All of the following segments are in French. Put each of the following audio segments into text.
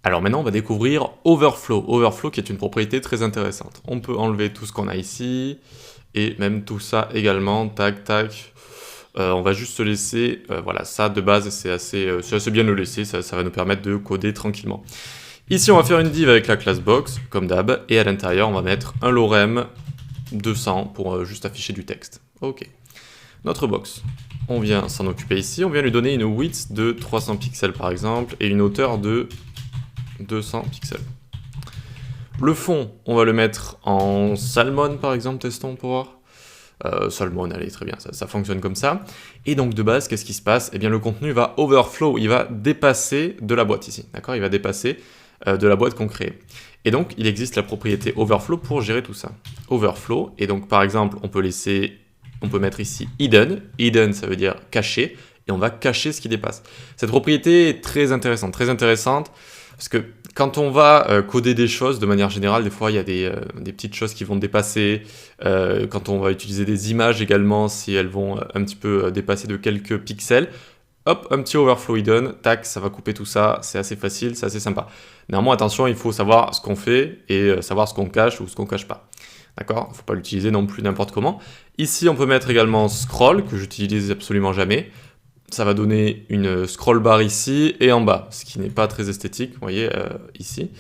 Alors maintenant, on va découvrir Overflow. Overflow qui est une propriété très intéressante. On peut enlever tout ce qu'on a ici, et même tout ça également, tac, tac. On va juste se laisser, voilà, ça de base, c'est assez bien de le laisser, ça va nous permettre de coder tranquillement. Ici, on va faire une div avec la classe box, comme d'hab, et à l'intérieur, on va mettre un lorem 200 pour juste afficher du texte. Ok. Notre box, on vient s'en occuper ici, on vient lui donner une width de 300 pixels par exemple, et une hauteur de 200 pixels. Le fond, on va le mettre en salmon par exemple, testons pour voir. Salmon, allez, très bien, ça fonctionne comme ça. Et donc de base, qu'est-ce qui se passe? Eh bien le contenu va overflow, il va dépasser de la boîte ici, d'accord? Il va dépasser de la boîte qu'on crée. Et donc il existe la propriété overflow pour gérer tout ça. Overflow, et donc par exemple, on peut mettre ici hidden. Hidden, ça veut dire caché, et on va cacher ce qui dépasse. Cette propriété est très intéressante, parce que quand on va coder des choses, de manière générale, des fois, il y a des petites choses qui vont dépasser. Quand on va utiliser des images également, si elles vont un petit peu dépasser de quelques pixels, hop, un petit overflow hidden, tac, ça va couper tout ça, c'est assez facile, c'est assez sympa. Néanmoins, attention, il faut savoir ce qu'on fait et savoir ce qu'on cache ou ce qu'on cache pas. D'accord? Il ne faut pas l'utiliser non plus n'importe comment. Ici, on peut mettre également scroll, que j'utilise absolument jamais. Ça va donner une scroll bar ici et en bas, ce qui n'est pas très esthétique, vous voyez, ici.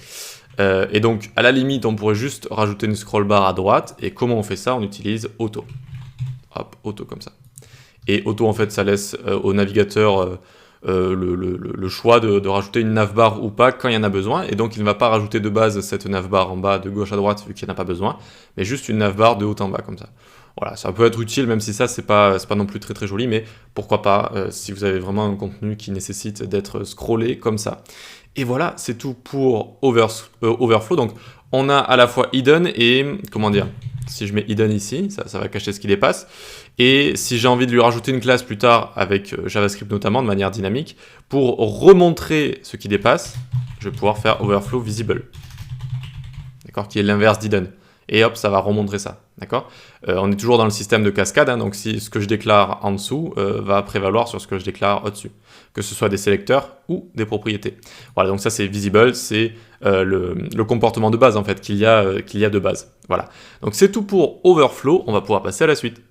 Et donc, à la limite, on pourrait juste rajouter une scroll bar à droite. Et comment on fait ça? On utilise auto. Hop, auto comme ça. Et auto, en fait, ça laisse au navigateur le choix de rajouter une navbar ou pas quand il y en a besoin. Et donc, il ne va pas rajouter de base cette navbar en bas de gauche à droite vu qu'il n'y en a pas besoin, mais juste une navbar de haut en bas comme ça. Voilà, ça peut être utile, même si ça, c'est pas non plus très très joli, mais pourquoi pas si vous avez vraiment un contenu qui nécessite d'être scrollé comme ça. Et voilà, c'est tout pour Overflow. Donc, on a à la fois hidden et, comment dire, si je mets hidden ici, ça va cacher ce qui dépasse. Et si j'ai envie de lui rajouter une classe plus tard, avec JavaScript notamment, de manière dynamique, pour remontrer ce qui dépasse, je vais pouvoir faire overflow visible. D'accord, qui est l'inverse d'hidden. Et hop, ça va remontrer ça, d'accord? On est toujours dans le système de cascade, hein, donc si ce que je déclare en dessous va prévaloir sur ce que je déclare au-dessus, que ce soit des sélecteurs ou des propriétés. Voilà, donc ça c'est visible, c'est le comportement de base en fait qu'il y a de base. Voilà, donc c'est tout pour Overflow, on va pouvoir passer à la suite.